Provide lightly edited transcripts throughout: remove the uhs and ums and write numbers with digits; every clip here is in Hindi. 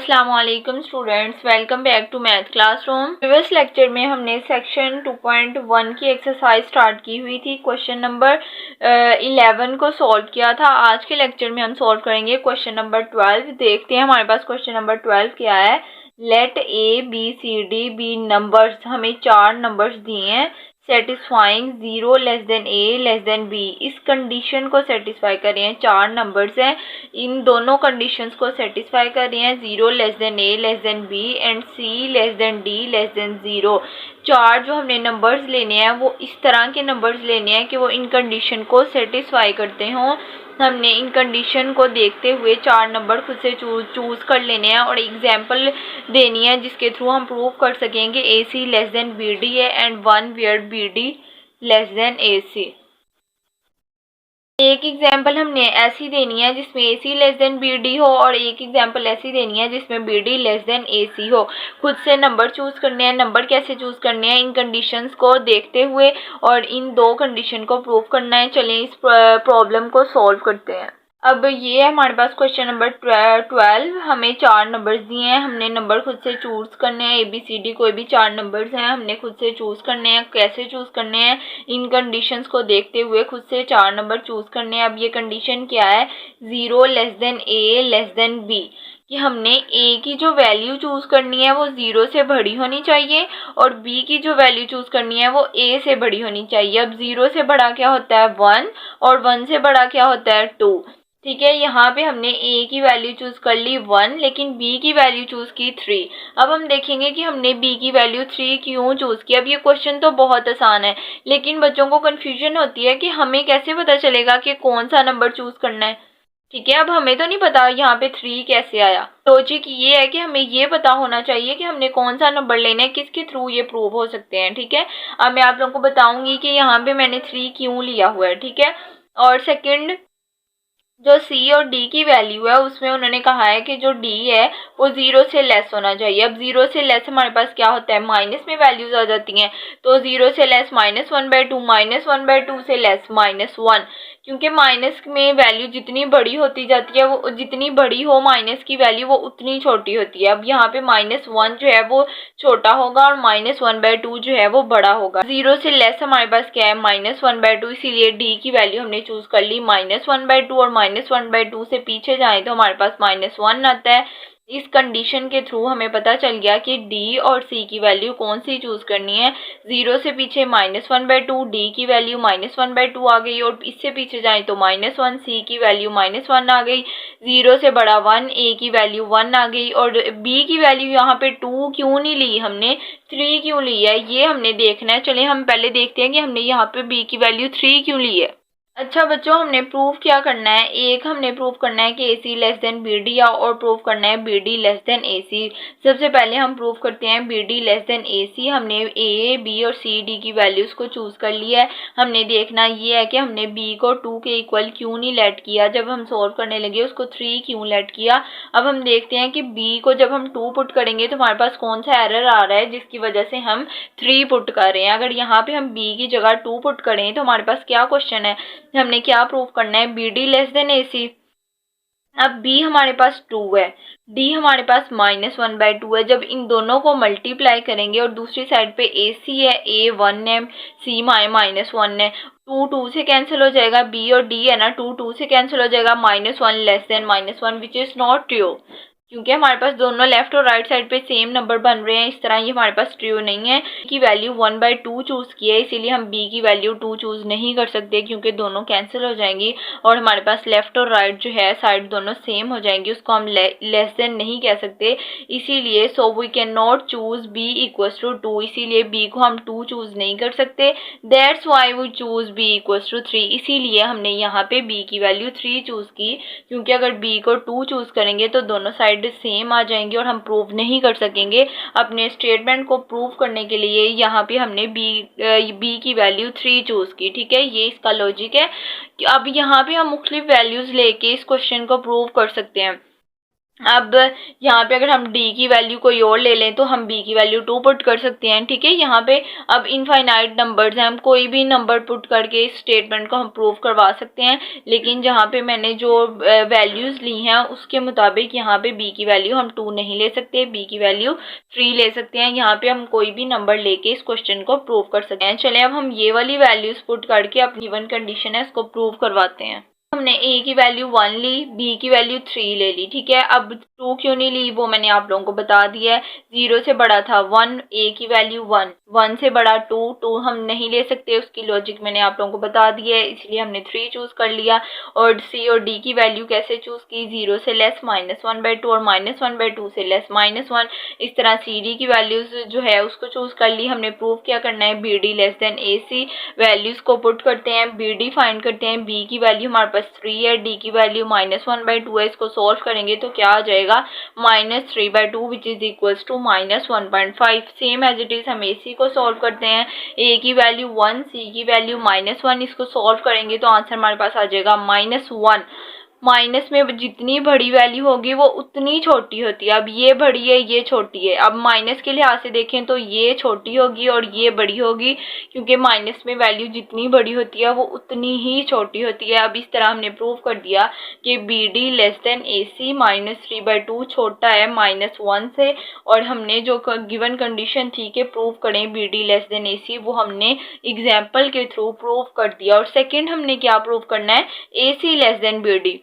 अस्सलाम वालेकुम students, welcome back to math classroom. Previous lecture में हमने सेक्शन 2.1 की एक्सरसाइज स्टार्ट की हुई थी। क्वेश्चन नंबर 11 को सॉल्व किया था। आज के लेक्चर में हम सॉल्व करेंगे क्वेश्चन नंबर 12। देखते हैं हमारे पास क्वेश्चन नंबर 12 क्या है। Let A B C D be numbers, हमें 4 नंबर्स दिए हैं satisfying 0 less than A less than B. इस कंडीशन को सेटिस्फाई कर रहे हैं। 4 नंबर्स हैं, इन दोनों कंडीशंस को सेटिस्फाई कर रहे हैं। 0 less than A less than B and C less than D less than 0। 4 जो हमने नंबर्स लेने हैं वो इस तरह के नंबर्स लेने हैं कि वो इन कंडीशन को सेटिस्फाई करते हों। हमने इन कंडीशन को देखते हुए 4 नंबर खुद से चूज कर लेने हैं और एग्जाम्पल देनी है जिसके थ्रू हम प्रूव कर सकेंगे A C less than B D है and 1 where B D less than A C. एक एग्जाम्पल हमने ऐसी देनी है जिसमें A C less than B D हो और एक एग्जाम्पल ऐसी देनी है जिसमें B D less than A C हो। खुद से नंबर चूज करने हैं। नंबर कैसे चूज करने हैं, इन कंडीशंस को देखते हुए और इन 2 कंडीशन को प्रूव करना है। चलें इस प्रॉब्लम को सॉल्व करते हैं। अब ये है हमारे पास क्वेश्चन नंबर 12। हमें 4 नंबर्स दिए हैं, हमने नंबर खुद से चूज करने हैं। ए बी सी डी कोई भी 4 नंबर्स हैं, हमने खुद से चूज करने हैं। कैसे चूज करने हैं, इन कंडीशंस को देखते हुए खुद से 4 नंबर चूज करने हैं। अब ये कंडीशन क्या है, 0 less than A less than B, कि हमने ए की जो वैल्यू चूज करनी है वो 0 से बड़ी होनी चाहिए और बी की जो वैल्यू चूज करनी है वो ए से बड़ी होनी चाहिए। अब 0 से बड़ा क्या होता है 1 और 1 से बड़ा क्या होता है 2। ठीक है, यहाँ पे हमने ए की वैल्यू चूज कर ली 1 लेकिन बी की वैल्यू चूज की 3। अब हम देखेंगे कि हमने बी की वैल्यू 3 क्यों चूज की। अब ये क्वेश्चन तो बहुत आसान है लेकिन बच्चों को कंफ्यूजन होती है कि हमें कैसे पता चलेगा कि कौन सा नंबर चूज करना है। ठीक है, अब हमें तो नहीं पता यहाँ पे 3 कैसे आया। लॉजिक ये है कि हमें ये पता होना चाहिए कि हमने कौन सा नंबर लेना है, किसके थ्रू ये प्रूव हो सकते हैं। ठीक है, अब मैं आप लोगों को बताऊंगी कि यहाँ पे मैंने 3 क्यों लिया हुआ है। ठीक है, और सेकंड जो सी और डी की वैल्यू है उसमें उन्होंने कहा है कि जो डी है वो 0 से लेस होना चाहिए। अब 0 से लेस हमारे पास क्या होता है, माइनस में वैल्यूज आ जाती हैं। तो 0 से लेस -1/2, -1/2 से लेस -1, क्योंकि माइनस में वैल्यू जितनी बड़ी होती जाती है वो जितनी बड़ी हो माइनस की वैल्यू वो उतनी छोटी होती है। अब यहाँ पे -1 जो है वो छोटा होगा और -1/2 जो है वो बड़ा होगा। 0 से लेस हमारे पास क्या है -1/2, इसीलिए डी की वैल्यू हमने चूज कर ली -1/2 और -1/2 से पीछे जाए तो हमारे पास -1 आता है। इस कंडीशन के थ्रू हमें पता चल गया कि डी और सी की वैल्यू कौन सी चूज करनी है। 0 से पीछे -1/2, डी की वैल्यू -1/2 आ गई और इससे पीछे जाए तो -1, सी की वैल्यू -1 आ गई। 0 से बड़ा 1, ए की वैल्यू 1 आ गई और बी की वैल्यू यहाँ पे 2 क्यों नहीं ली, हमने 3 क्यों ली है, ये हमने देखना है। चलिए हम पहले देखते हैं कि हमने यहाँ पे बी की वैल्यू 3 क्यों ली है। अच्छा बच्चों, हमने प्रूफ क्या करना है, एक हमने प्रूफ करना है कि ए C less than B D और प्रूफ करना है B D less than A सी। सबसे पहले हम प्रूफ करते हैं B D less than A सी। हमने ए बी और सी डी की वैल्यूज को चूज कर लिया है। हमने देखना ये है कि हमने बी को 2 के इक्वल क्यों नहीं लेट किया, जब हम सॉल्व करने लगे उसको 3 क्यों लेट किया। अब हम देखते हैं कि बी को जब हम 2 पुट करेंगे तो हमारे पास कौन सा एरर आ रहा है जिसकी वजह से हम 3 पुट कर रहे हैं। अगर यहाँ पे हम बी की जगह 2 पुट करें तो हमारे पास क्या क्वेश्चन है, हमने क्या प्रूव करना है, B D less than A सी। अब बी हमारे पास 2 है, डी हमारे पास -1/2 है। जब इन दोनों को मल्टीप्लाई करेंगे और दूसरी साइड पे ए सी है, ए 1 है, सी -1 है, 2 से कैंसिल हो जाएगा। बी और डी है ना, 2 से कैंसिल हो जाएगा। -1 less than -1 which is not true, क्योंकि हमारे पास दोनों लेफ्ट और राइट साइड पे सेम नंबर बन रहे हैं। इस तरह ये हमारे पास ट्रू नहीं है। की वैल्यू 1/2 चूज की है, इसीलिए हम बी की वैल्यू 2 चूज नहीं कर सकते क्योंकि दोनों कैंसिल हो जाएंगी और हमारे पास लेफ्ट और राइट जो है साइड दोनों सेम हो जाएंगी, उसको हम लेस देन नहीं कह सकते। इसीलिए so we can not choose B equals to 2, इसीलिए बी को हम 2 चूज नहीं कर सकते। That's why we choose B equals to 3, इसीलिए हमने यहाँ पे बी की वैल्यू 3 चूज की, क्योंकि अगर बी को 2 चूज करेंगे तो दोनों साइड सेम आ जाएंगे और हम प्रूव नहीं कर सकेंगे। अपने स्टेटमेंट को प्रूव करने के लिए यहाँ पे हमने बी की वैल्यू 3 चूज की। ठीक है, ये इसका लॉजिक है। अब यहाँ पे हम मुख्तलिफ वैल्यूज लेके इस क्वेश्चन को प्रूव कर सकते हैं। अब यहाँ पे अगर हम d की वैल्यू कोई और ले लें तो हम b की वैल्यू 2 पुट कर सकते हैं, ठीक है। यहाँ पे अब इनफाइनाइट नंबर्स हैं, हम कोई भी नंबर पुट करके इस स्टेटमेंट को हम प्रूव करवा सकते हैं, लेकिन जहाँ पे मैंने जो वैल्यूज़ ली हैं उसके मुताबिक यहाँ पे b की वैल्यू हम 2 नहीं ले सकते, b की वैल्यू 3 ले सकते हैं। यहाँ पे हम कोई भी नंबर लेके इस क्वेश्चन को प्रूव कर सकते हैं। चलें अब हम ये वाली वैल्यूज़ पुट करके अपनी गिवन कंडीशन है इसको प्रूव करवाते हैं। हमने a की वैल्यू 1 ली, b की वैल्यू 3 ले ली, ठीक है। अब 2 क्यों नहीं ली वो मैंने आप लोगों को बता दिया है। 0 से बड़ा था 1, a की वैल्यू 1, 1 से बड़ा 2, 2 हम नहीं ले सकते, उसकी लॉजिक मैंने आप लोगों को बता दिया है, इसलिए हमने 3 चूज़ कर लिया। और c और d की वैल्यू कैसे चूज़ की, 0 से लेस -1/2 और -1/2 से लेस -1। इस तरह c d की वैल्यूज़ जो है उसको चूज़ कर ली। हमने प्रूव क्या करना है, b d less than a c, values को पुट करते हैं, b d फाइंड करते हैं, b की वैल्यू हमारे पास 3 है, d की वैल्यू -1/2 है, इसको सॉल्व करेंगे तो क्या आ जाएगा -3/2 which is equals to -1.5। Same as it is हम ac को सॉल्व करते हैं, a की वैल्यू 1, c की वैल्यू -1, इसको सॉल्व करेंगे तो आंसर हमारे पास आ जाएगा -1। माइनस में जितनी बड़ी वैल्यू होगी वो उतनी छोटी होती है। अब ये बड़ी है ये छोटी है, अब माइनस के लिहाज से देखें तो ये छोटी होगी और ये बड़ी होगी, क्योंकि माइनस में वैल्यू जितनी बड़ी होती है वो उतनी ही छोटी होती है। अब इस तरह हमने प्रूव कर दिया कि B D less than A सी, -3/2 छोटा है -1 से, और हमने जो गिवन कंडीशन थी कि प्रूव करें B D less than A सी, वो हमने एग्जाम्पल के थ्रू प्रूव कर दिया। और सेकेंड हमने क्या प्रूव करना है, ए C less than B D.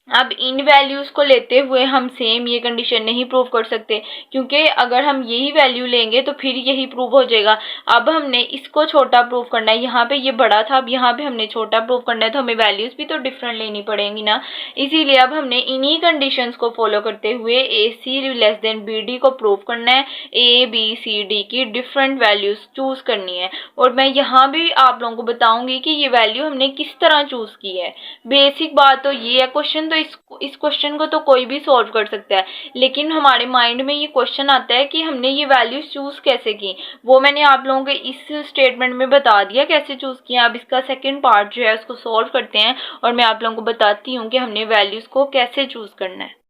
अब इन वैल्यूज़ को लेते हुए हम सेम ये कंडीशन नहीं प्रूव कर सकते, क्योंकि अगर हम यही वैल्यू लेंगे तो फिर यही प्रूव हो जाएगा। अब हमने इसको छोटा प्रूव करना है, यहाँ पे ये बड़ा था, अब यहाँ पे हमने छोटा प्रूव करना है, तो हमें वैल्यूज़ भी तो डिफरेंट लेनी पड़ेंगी ना। इसीलिए अब हमने इन्हीं कंडीशंस को फॉलो करते हुए ए C less than B D को प्रूव करना है, ए बी सी डी की डिफरेंट वैल्यूज़ चूज़ करनी है। और मैं यहाँ भी आप लोगों को बताऊँगी कि ये वैल्यू हमने किस तरह चूज़ की है। बेसिक बात तो ये है, क्वेश्चन तो इस क्वेश्चन को तो कोई भी सॉल्व कर सकता है, लेकिन हमारे माइंड में ये क्वेश्चन आता है कि हमने ये वैल्यूज चूज कैसे की। वो मैंने आप लोगों को इस स्टेटमेंट में बता दिया कैसे चूज किया। अब इसका सेकंड पार्ट जो है उसको सॉल्व करते हैं और मैं आप लोगों को बताती हूँ कि हमने वैल्यूज को कैसे चूज करना है।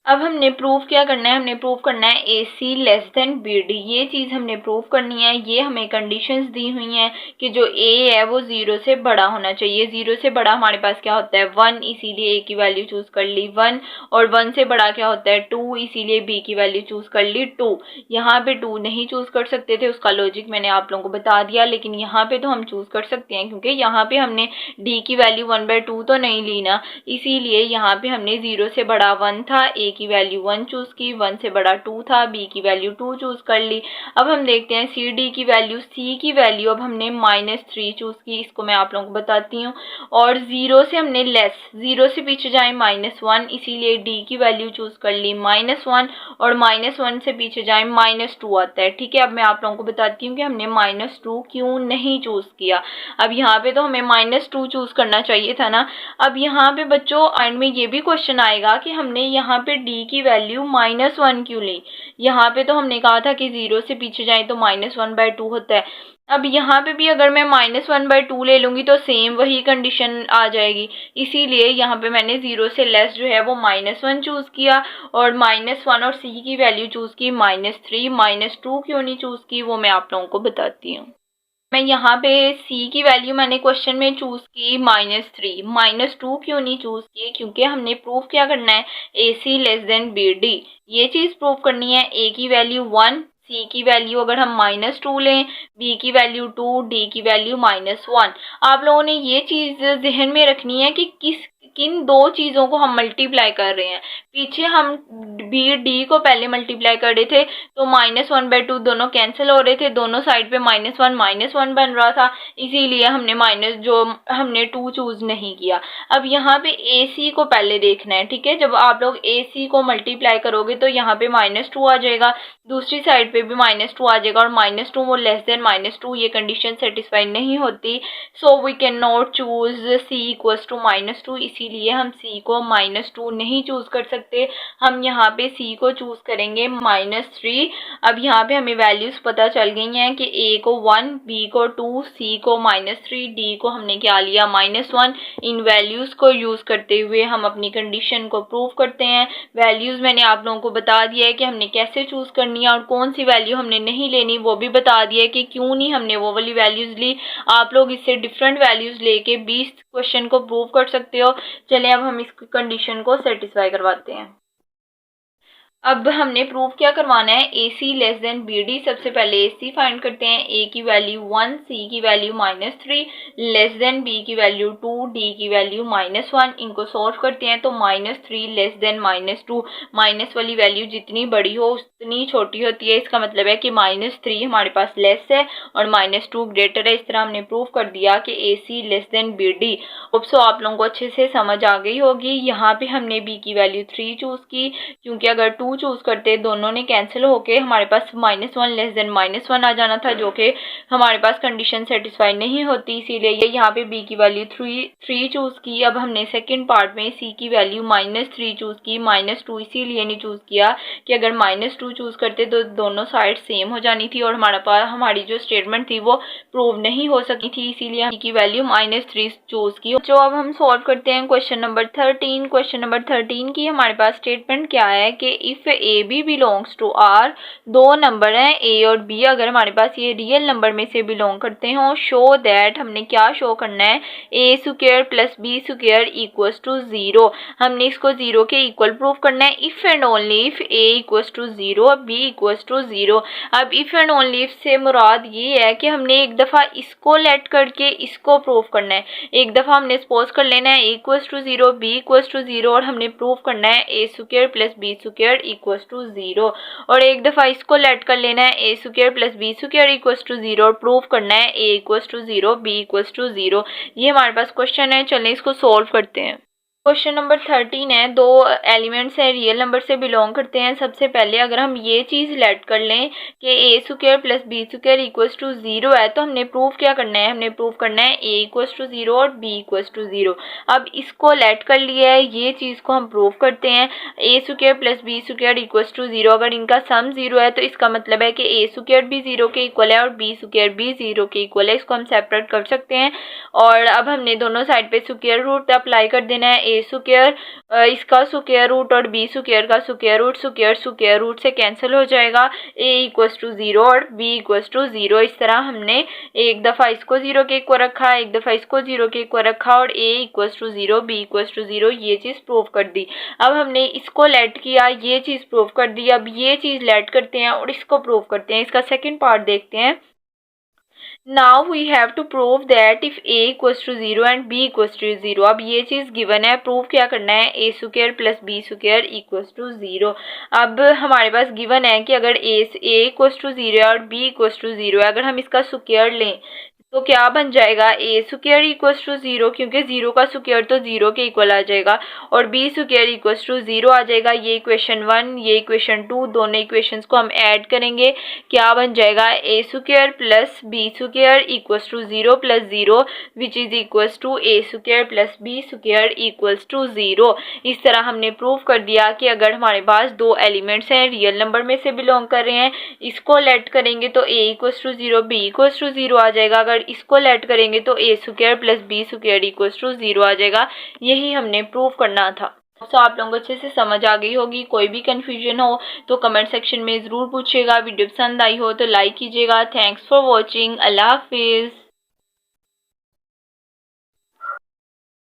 अब हमने प्रूव क्या करना है, हमने प्रूव करना है ए C less than B D. ये चीज़ हमने प्रूव करनी है। ये हमें कंडीशंस दी हुई हैं कि जो ए है वो 0 से बड़ा होना चाहिए। 0 से बड़ा हमारे पास क्या होता है 1, इसीलिए ए की वैल्यू चूज़ कर ली 1। और 1 से बड़ा क्या होता है 2, इसीलिए बी की वैल्यू चूज़ कर ली 2। यहाँ पे 2 नहीं चूज़ कर सकते थे, उसका लॉजिक मैंने आप लोगों को बता दिया, लेकिन यहाँ पे तो हम चूज़ कर सकते हैं, क्योंकि यहाँ पे हमने डी की वैल्यू 1/2 तो नहीं ली ना, इसीलिए यहाँ पे हमने 0 से बड़ा 1 था, ए की वैल्यू 1 चूज़ की, 1 से बड़ा 2 था, बी की वैल्यू 2 चूज़ कर ली। अब हम देखते हैं सी डी की वैल्यू। सी की वैल्यू अब हमने -3 चूज़ की, इसको मैं आप लोगों को बताती हूँ। और 0 से हमने लेस, 0 से पीछे जाए -1, इसीलिए डी की वैल्यू चूज़ कर ली -1, और -1 से पीछे जाए -2 आता है, ठीक है। अब मैं आप लोगों को बताती हूँ कि हमने -2 क्यों नहीं चूज़ किया। अब यहाँ पे तो हमें -2 चूज़ करना चाहिए था ना। अब यहाँ पे बच्चों एंड में ये भी क्वेश्चन आएगा कि हमने यहाँ पे d की वैल्यू -1 क्यों ली। यहाँ पे तो हमने कहा था कि 0 से पीछे जाए तो -1/2 होता है। अब यहाँ पे भी अगर मैं -1/2 ले लूँगी तो सेम वही कंडीशन आ जाएगी, इसीलिए यहाँ पे मैंने 0 से लेस जो है वो -1 चूज़ किया, और -1 और c की वैल्यू चूज़ की -3। -2 क्यों नहीं चूज़ की वो मैं आप लोगों को बताती हूँ। मैं यहाँ पे c की वैल्यू मैंने क्वेश्चन में चूज़ की -3, -2 क्यों नहीं चूज़ की, क्योंकि हमने प्रूव क्या करना है ए C less than B D. ये चीज़ प्रूव करनी है। a की वैल्यू 1, c की वैल्यू अगर हम -2 लें, b की वैल्यू 2, d की वैल्यू -1। आप लोगों ने ये चीज़ जहन में रखनी है कि किन दो चीज़ों को हम मल्टीप्लाई कर रहे हैं। पीछे हम बी डी को पहले मल्टीप्लाई कर रहे थे तो -1/2 दोनों कैंसिल हो रहे थे, दोनों साइड पे -1 बन रहा था, इसीलिए हमने 2 चूज़ नहीं किया। अब यहाँ पे ए सी को पहले देखना है, ठीक है। जब आप लोग ए सी को मल्टीप्लाई करोगे तो यहाँ पे -2 आ जाएगा, दूसरी साइड पे भी -2 आ जाएगा, और -2 वो लेस देन -2 ये कंडीशन सेटिस्फाई नहीं होती। So we can not choose c equals to -2, इसीलिए हम c को -2 नहीं चूज कर सकते। सकते, हम यहाँ पे सी को चूज करेंगे -3। अब यहाँ पे हमें वैल्यूज पता चल गई हैं कि ए को 1, बी को 2, सी को -3, डी को हमने क्या लिया -1। इन वैल्यूज को यूज करते हुए हम अपनी कंडीशन को प्रूव करते हैं। वैल्यूज मैंने आप लोगों को बता दिया है कि हमने कैसे चूज करनी है और कौन सी वैल्यू हमने नहीं लेनी, वो भी बता दिया है कि क्यों नहीं हमने वो वाली वैल्यूज ली। आप लोग इससे डिफरेंट वैल्यूज लेके 20 क्वेश्चन को प्रूव कर सकते हो। चलें अब हम इस कंडीशन को सेटिस्फाई करवाते हैं। अब हमने प्रूव क्या करवाना है, ए C less than B D. सबसे पहले ए सी फाइंड करते हैं, ए की वैल्यू 1, सी की वैल्यू -3, लेस देन बी की वैल्यू 2, डी की वैल्यू -1। इनको सॉल्व करते हैं तो -3 लेस देन -2, माइनस वाली वैल्यू जितनी बड़ी हो उतनी छोटी होती है। इसका मतलब है कि -3 हमारे पास लेस है और -2 ग्रेटर है। इस तरह हमने प्रूव कर दिया कि ए C less than B D. सो आप लोगों को अच्छे से समझ आ गई होगी। यहाँ पे हमने बी की वैल्यू 3 चूज की, क्योंकि अगर 2 चूज करते दोनों ने कैंसिल होके हमारे पास -1 लेस देन -1 आ जाना था, जो कि हमारे पास कंडीशन सेटिस्फाई नहीं होती, इसीलिए यहाँ पे बी की वैल्यू 3 चूज की। अब हमने सेकंड पार्ट में सी की वैल्यू -3 चूज की, -2 इसीलिए नहीं चूज किया कि अगर -2 चूज करते तो दोनों साइड सेम हो जानी थी और हमारी जो स्टेटमेंट थी वो प्रूव नहीं हो सकी थी, इसीलिए सी की वैल्यू -3 चूज की। तो अब हम सॉल्व करते हैं क्वेश्चन नंबर 13। क्वेश्चन नंबर 13 की हमारे पास स्टेटमेंट क्या है कि if A B belongs to R, दो नंबर हैं ए और बी, अगर हमारे पास ये रियल नंबर में से बिलोंग करते हो, शो दैट, हमने क्या शो करना है, A square plus B square equals to 0। हमने इसको 0 के इक्वल प्रूव करना है। If and only if A equals to 0, B equals to 0। अब इफ एंड ओनली इफ से मुराद ये है कि हमने एक दफा इसको लेट करके इसको प्रूव करना है। एक दफा हमने सपोज कर लेना है A equals to 0, B equals to 0 और हमने प्रूव करना है A square plus B square equals to 0। और एक दफा इसको लेट कर लेना है A square plus B square equals to 0 और प्रूव करना है A equals to 0, B equals to 0। ये हमारे पास क्वेश्चन है, चलें इसको सोल्व करते हैं। क्वेश्चन नंबर 13 है, दो एलिमेंट्स हैं रियल नंबर से बिलोंग करते हैं। सबसे पहले अगर हम ये चीज़ लेट कर लें कि A square plus B square equals to 0 है, तो हमने प्रूव क्या करना है, हमने प्रूव करना है ए इक्वल्स टू 0 और बी इक्वल्स टू 0। अब इसको लेट कर लिया है, ये चीज़ को हम प्रूव करते हैं। A square plus B square equals to 0, अगर इनका सम 0 है तो इसका मतलब है कि ए स्क्वायर भी 0 के इक्वल है और बी स्क्वायर भी 0 के इक्वल है। इसको हम सेपरेट कर सकते हैं और अब हमने दोनों साइड पे स्क्वायर रूट अप्लाई कर देना है। ए स्क्वायर इसका स्क्वायर रूट और बी स्क्वायर का स्क्वायर रूट से कैंसिल हो जाएगा। ए इक्वल्स टू 0 और बी इक्वल्स टू 0। इस तरह हमने एक दफ़ा इसको 0 के इक्वल रखा, एक दफ़ा इसको 0 के इक्वल रखा और A equals to 0, B equals to 0 ये चीज़ प्रूव कर दी। अब हमने इसको लेट किया, ये चीज़ प्रूव कर दी। अब ये चीज़ लेट करते हैं और इसको प्रूव करते हैं। इसका सेकेंड पार्ट देखते हैं। Now we have to prove that if a equals to 0 and b equals to 0। अब ये चीज़ गिवन है, प्रूव क्या करना है, A square plus B square equals to 0। अब हमारे पास गिवन है कि अगर ए इक्वल्स टू 0 और बी इक्वल्स टू 0 है, अगर हम इसका स्क्वायर लें तो क्या बन जाएगा, ए स्क्वायर इक्वल्स टू 0, क्योंकि 0 का स्क्वायर तो 0 के इक्वल आ जाएगा और बी स्क्वायर इक्वल्स टू 0 आ जाएगा। ये इक्वेशन 1, ये इक्वेशन 2, दोनों इक्वेशंस को हम ऐड करेंगे, क्या बन जाएगा, A square plus B square equals to 0 plus 0 which is equals to A square plus B square equals to 0। इस तरह हमने प्रूव कर दिया कि अगर हमारे पास दो एलिमेंट्स हैं रियल नंबर में से बिलोंग कर रहे हैं, इसको लेट करेंगे तो A equals to 0, B equals to 0 आ जाएगा। अगर इसको लेट करेंगे तो A square plus B square equals to 0 आ जाएगा। यही हमने प्रूव करना था। तो आप लोगों को अच्छे से समझ आ गई होगी। कोई भी कंफ्यूजन हो तो कमेंट सेक्शन में ज़रूर पूछिएगा। वीडियो पसंद आई हो तो लाइक कीजिएगा। Thanks for watching. अल्लाह हाफिज़।